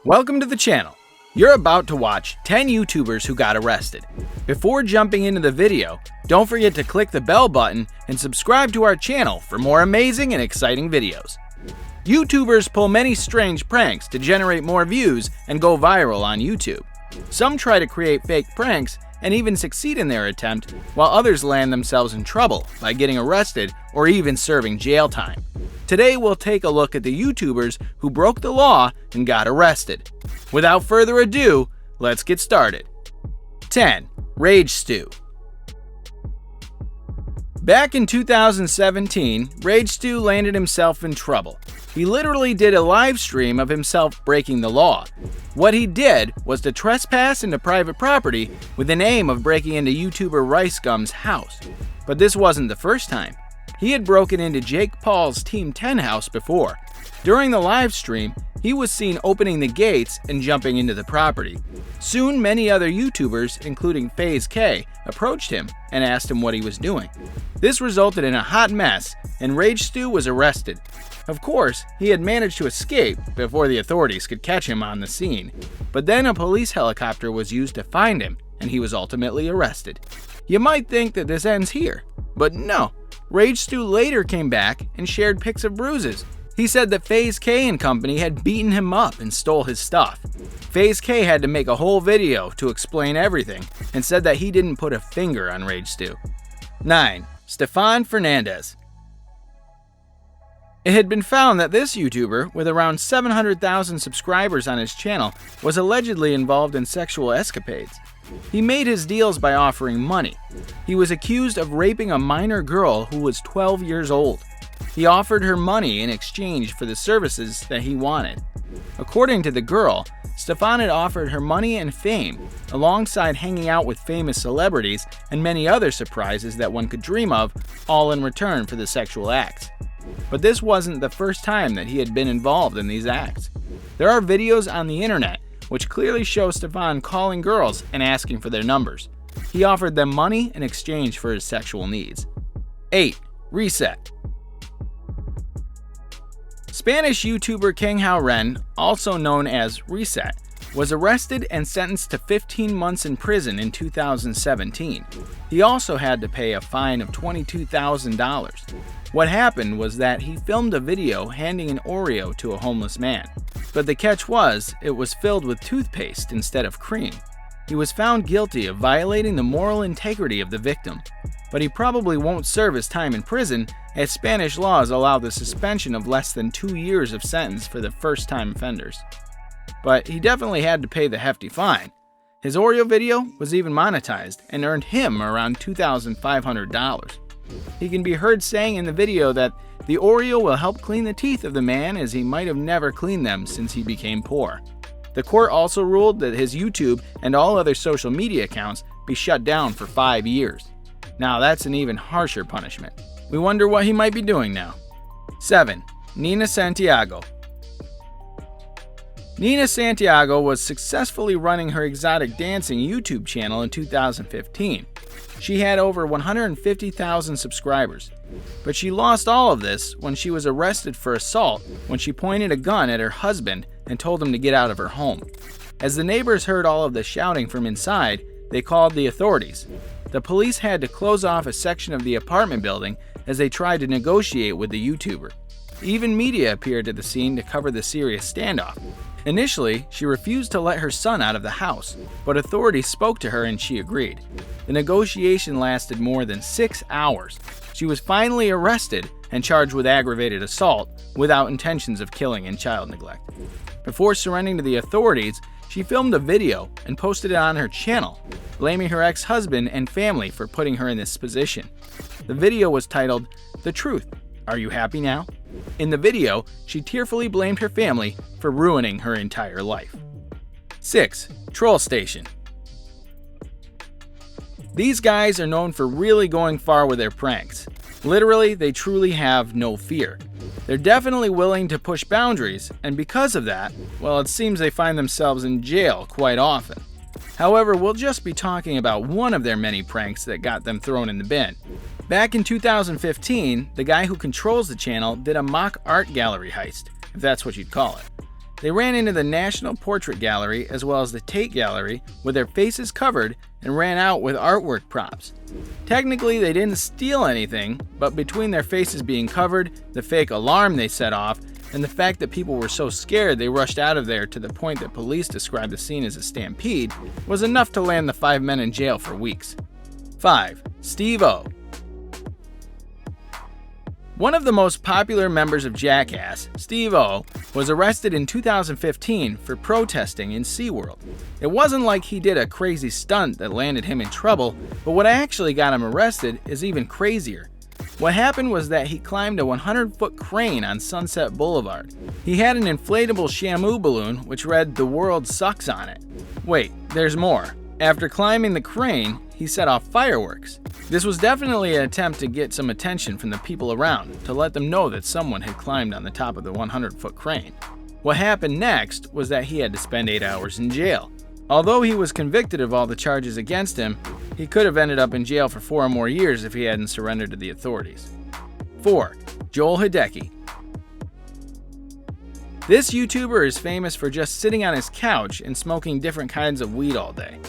Welcome to the channel. You're about to watch 10 YouTubers who got arrested. Before jumping into the video, don't forget to click the bell button and subscribe to our channel for more amazing and exciting videos. YouTubers pull many strange pranks to generate more views and go viral on YouTube. Some try to create fake pranks and even succeed in their attempt, while others land themselves in trouble by getting arrested or even serving jail time. Today we'll take a look at the YouTubers who broke the law and got arrested. Without further ado, let's get started. 10. Ragestew. Back in 2017, Ragestew landed himself in trouble. He literally did a live stream of himself breaking the law. What he did was to trespass into private property with the aim of breaking into YouTuber RiceGum's house. But this wasn't the first time. He had broken into Jake Paul's Team 10 house before. During the live stream, he was seen opening the gates and jumping into the property. Soon, many other YouTubers, including FaZe K, approached him and asked him what he was doing. This resulted in a hot mess, and Ragestew was arrested. Of course, he had managed to escape before the authorities could catch him on the scene. But then a police helicopter was used to find him, and he was ultimately arrested. You might think that this ends here, but no. Ragestew later came back and shared pics of bruises. He said that FaZe K and company had beaten him up and stole his stuff. FaZe K had to make a whole video to explain everything and said that he didn't put a finger on Ragestew. 9. Stefan Fernandez. It had been found that this YouTuber, with around 700,000 subscribers on his channel, was allegedly involved in sexual escapades. He made his deals by offering money. He was accused of raping a minor girl who was 12 years old. He offered her money in exchange for the services that he wanted. According to the girl, Stefan had offered her money and fame, alongside hanging out with famous celebrities and many other surprises that one could dream of, all in return for the sexual acts. But this wasn't the first time that he had been involved in these acts. There are videos on the internet which clearly show Stefan calling girls and asking for their numbers. He offered them money in exchange for his sexual needs. 8. Reset. Spanish YouTuber King Hao Ren, also known as Reset, was arrested and sentenced to 15 months in prison in 2017. He also had to pay a fine of $22,000. What happened was that he filmed a video handing an Oreo to a homeless man. But the catch was, it was filled with toothpaste instead of cream. He was found guilty of violating the moral integrity of the victim. But he probably won't serve his time in prison, as Spanish laws allow the suspension of less than 2 years of sentence for the first-time offenders. But he definitely had to pay the hefty fine. His Oreo video was even monetized and earned him around $2,500. He can be heard saying in the video that the Oreo will help clean the teeth of the man, as he might have never cleaned them since he became poor. The court also ruled that his YouTube and all other social media accounts be shut down for 5 years. Now that's an even harsher punishment. We wonder what he might be doing now. 7. Nina Santiago. Nina Santiago was successfully running her exotic dancing YouTube channel in 2015. She had over 150,000 subscribers. But she lost all of this when she was arrested for assault when she pointed a gun at her husband and told him to get out of her home. As the neighbors heard all of the shouting from inside, they called the authorities. The police had to close off a section of the apartment building as they tried to negotiate with the YouTuber. Even media appeared at the scene to cover the serious standoff. Initially, she refused to let her son out of the house, but authorities spoke to her and she agreed. The negotiation lasted more than 6 hours. She was finally arrested and charged with aggravated assault without intentions of killing and child neglect. Before surrendering to the authorities, she filmed a video and posted it on her channel, blaming her ex-husband and family for putting her in this position. The video was titled, "The Truth. Are you happy now?" In the video, she tearfully blamed her family for ruining her entire life. 6. Trollstation. These guys are known for really going far with their pranks. Literally, they truly have no fear. They're definitely willing to push boundaries, and because of that, well, it seems they find themselves in jail quite often. However, we'll just be talking about one of their many pranks that got them thrown in the bin. Back in 2015, the guy who controls the channel did a mock art gallery heist, if that's what you'd call it. They ran into the National Portrait Gallery as well as the Tate Gallery with their faces covered and ran out with artwork props. Technically, they didn't steal anything, but between their faces being covered, the fake alarm they set off, and the fact that people were so scared they rushed out of there to the point that police described the scene as a stampede was enough to land the 5 men in jail for weeks. 5. Steveo. One of the most popular members of Jackass, Steveo, was arrested in 2015 for protesting in SeaWorld. It wasn't like he did a crazy stunt that landed him in trouble, but what actually got him arrested is even crazier. What happened was that he climbed a 100-foot crane on Sunset Boulevard. He had an inflatable Shamu balloon which read "The world sucks" on it. Wait, there's more. After climbing the crane, he set off fireworks. This was definitely an attempt to get some attention from the people around, to let them know that someone had climbed on the top of the 100-foot crane. What happened next was that he had to spend 8 hours in jail. Although he was convicted of all the charges against him, he could have ended up in jail for 4 or more years if he hadn't surrendered to the authorities. 4. Joel Hideki. This YouTuber is famous for just sitting on his couch and smoking different kinds of weed all day.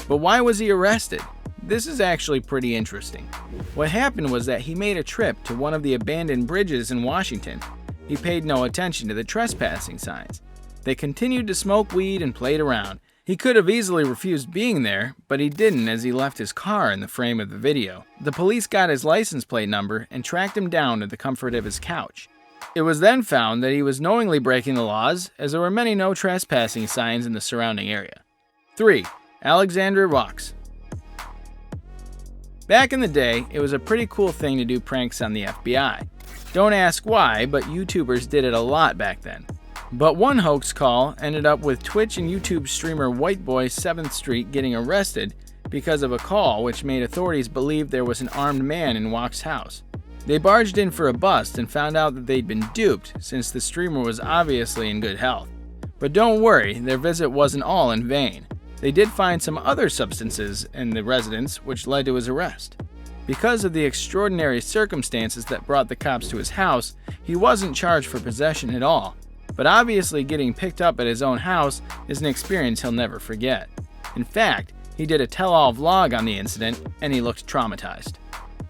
But why was he arrested? This is actually pretty interesting. What happened was that he made a trip to one of the abandoned bridges in Washington. He paid no attention to the trespassing signs. They continued to smoke weed and played around. He could have easily refused being there, but he didn't as he left his car in the frame of the video. The police got his license plate number and tracked him down to the comfort of his couch. It was then found that he was knowingly breaking the laws, as there were many no trespassing signs in the surrounding area. 3. Alexandria Rocks. Back in the day, it was a pretty cool thing to do pranks on the FBI. Don't ask why, but YouTubers did it a lot back then. But one hoax call ended up with Twitch and YouTube streamer Whiteboy 7th Street getting arrested because of a call which made authorities believe there was an armed man in Walk's house. They barged in for a bust and found out that they'd been duped since the streamer was obviously in good health. But don't worry, their visit wasn't all in vain. They did find some other substances in the residence which led to his arrest. Because of the extraordinary circumstances that brought the cops to his house, he wasn't charged for possession at all. But obviously getting picked up at his own house is an experience he'll never forget. In fact, he did a tell-all vlog on the incident and he looked traumatized.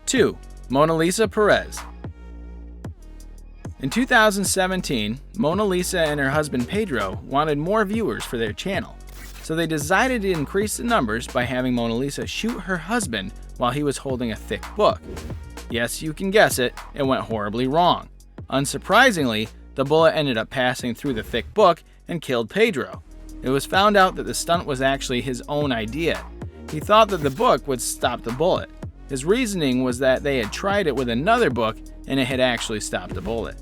2. Mona Lisa Perez. In 2017, Mona Lisa and her husband Pedro wanted more viewers for their channel. So they decided to increase the numbers by having Mona Lisa shoot her husband while he was holding a thick book. Yes, you can guess it, it went horribly wrong. Unsurprisingly, the bullet ended up passing through the thick book and killed Pedro. It was found out that the stunt was actually his own idea. He thought that the book would stop the bullet. His reasoning was that they had tried it with another book and it had actually stopped the bullet.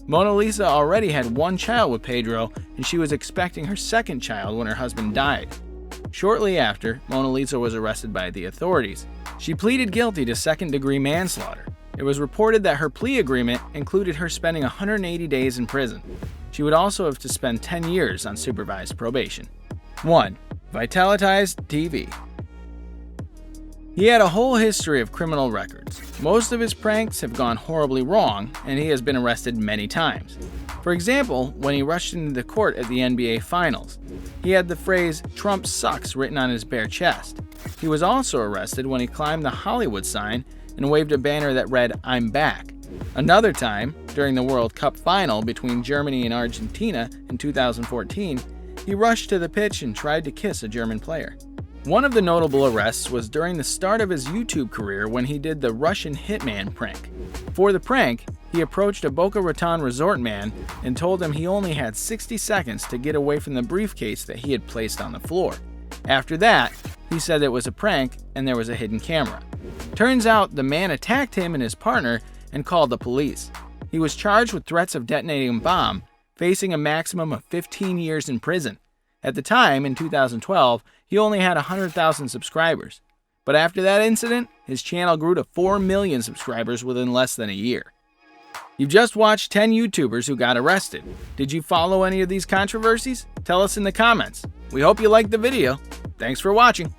Mona Lisa already had one child with Pedro and she was expecting her second child when her husband died. Shortly after, Mona Lisa was arrested by the authorities. She pleaded guilty to second-degree manslaughter. It was reported that her plea agreement included her spending 180 days in prison. She would also have to spend 10 years on supervised probation. 1. Vitalyzdtv. He had a whole history of criminal records. Most of his pranks have gone horribly wrong, and he has been arrested many times. For example, when he rushed into the court at the NBA Finals, he had the phrase "Trump sucks" written on his bare chest. He was also arrested when he climbed the Hollywood sign and waved a banner that read "I'm back." Another time, during the World Cup final between Germany and Argentina in 2014, he rushed to the pitch and tried to kiss a German player. One of the notable arrests was during the start of his YouTube career when he did the Russian hitman prank. For the prank, he approached a Boca Raton resort man and told him he only had 60 seconds to get away from the briefcase that he had placed on the floor. After that, he said it was a prank and there was a hidden camera. Turns out the man attacked him and his partner and called the police. He was charged with threats of detonating a bomb, facing a maximum of 15 years in prison. At the time, in 2012, he only had 100,000 subscribers. But after that incident, his channel grew to 4 million subscribers within less than a year. You've just watched 10 YouTubers who got arrested. Did you follow any of these controversies? Tell us in the comments. We hope you liked the video. Thanks for watching.